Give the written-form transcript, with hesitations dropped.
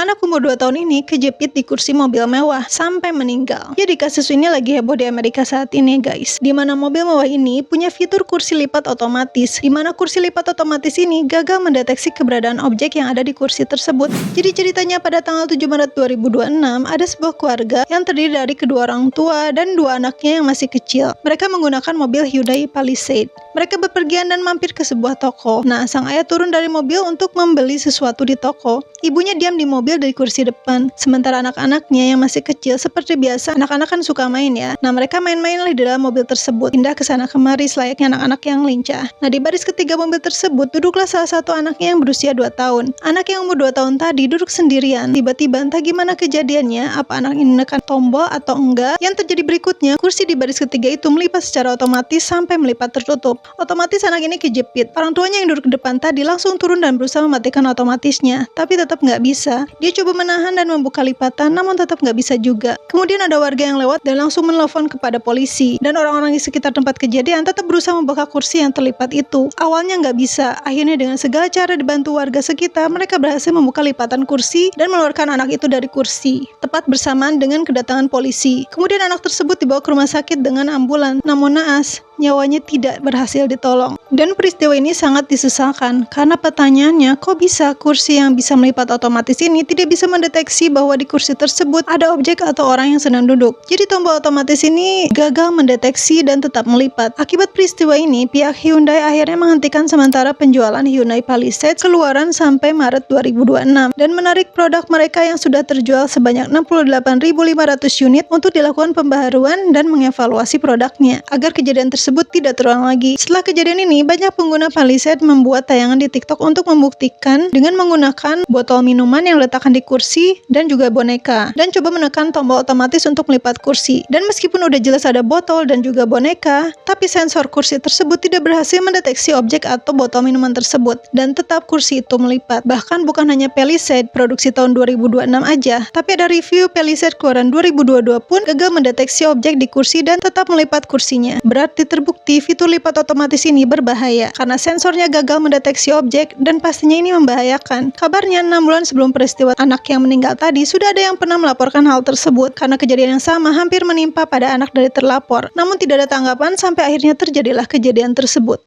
Anak umur 2 tahun ini kejepit di kursi mobil mewah sampai meninggal. Jadi kasus ini lagi heboh di Amerika saat ini guys. Dimana mobil mewah ini punya fitur kursi lipat otomatis. Dimana kursi lipat otomatis ini gagal mendeteksi keberadaan objek yang ada di kursi tersebut. Jadi ceritanya pada tanggal 7 Maret 2026 ada sebuah keluarga yang terdiri dari kedua orang tua dan dua anaknya yang masih kecil. Mereka menggunakan mobil Hyundai Palisade. Mereka bepergian dan mampir ke sebuah toko. Nah, sang ayah turun dari mobil untuk membeli sesuatu di toko. Ibunya diam di mobil dari kursi depan. Sementara anak-anaknya yang masih kecil seperti biasa, anak-anak kan suka main ya. Nah, mereka main-main di dalam mobil tersebut. Pindah ke sana kemari selayaknya anak-anak yang lincah. Nah, di baris ketiga mobil tersebut duduklah salah satu anaknya yang berusia 2 tahun. Anak yang umur 2 tahun tadi duduk sendirian. Tiba-tiba entah gimana kejadiannya, apa anak ini menekan tombol atau enggak. Yang terjadi berikutnya, kursi di baris ketiga itu melipat secara otomatis sampai melipat tertutup. Otomatis anak ini kejepit. Orang tuanya yang duduk di depan tadi langsung turun dan berusaha mematikan otomatisnya, tapi tetap nggak bisa. Dia coba menahan dan membuka lipatan, namun tetap nggak bisa juga. Kemudian ada warga yang lewat dan langsung menelpon kepada polisi. Dan orang-orang di sekitar tempat kejadian tetap berusaha membuka kursi yang terlipat itu. Awalnya nggak bisa. Akhirnya dengan segala cara dibantu warga sekitar, mereka berhasil membuka lipatan kursi dan mengeluarkan anak itu dari kursi. Tepat bersamaan dengan kedatangan polisi. Kemudian anak tersebut dibawa ke rumah sakit dengan ambulan. Namun naas, nyawanya tidak berhasil ditolong. Dan peristiwa ini sangat disesalkan karena pertanyaannya, kok bisa kursi yang bisa melipat otomatis ini tidak bisa mendeteksi bahwa di kursi tersebut ada objek atau orang yang sedang duduk. Jadi tombol otomatis ini gagal mendeteksi dan tetap melipat. Akibat peristiwa ini, pihak Hyundai akhirnya menghentikan sementara penjualan Hyundai Palisade keluaran sampai Maret 2026 dan menarik produk mereka yang sudah terjual sebanyak 68.500 unit untuk dilakukan pembaharuan dan mengevaluasi produknya agar kejadian tersebut tidak terulang lagi. Setelah kejadian ini, banyak pengguna Palisade membuat tayangan di TikTok untuk membuktikan dengan menggunakan botol minuman yang diletakkan di kursi dan juga boneka, dan coba menekan tombol otomatis untuk melipat kursi. Dan meskipun udah jelas ada botol dan juga boneka, tapi sensor kursi tersebut tidak berhasil mendeteksi objek atau botol minuman tersebut, dan tetap kursi itu melipat. Bahkan bukan hanya Palisade produksi tahun 2026 aja, tapi ada review Palisade keluaran 2022 pun gagal mendeteksi objek di kursi dan tetap melipat kursinya. Berarti terbukti fitur lipat otomatis ini berbahaya karena sensornya gagal mendeteksi objek dan pastinya ini membahayakan. Kabarnya 6 bulan sebelum peristiwa anak yang meninggal tadi sudah ada yang pernah melaporkan hal tersebut karena kejadian yang sama hampir menimpa pada anak dari terlapor. Namun tidak ada tanggapan sampai akhirnya terjadilah kejadian tersebut.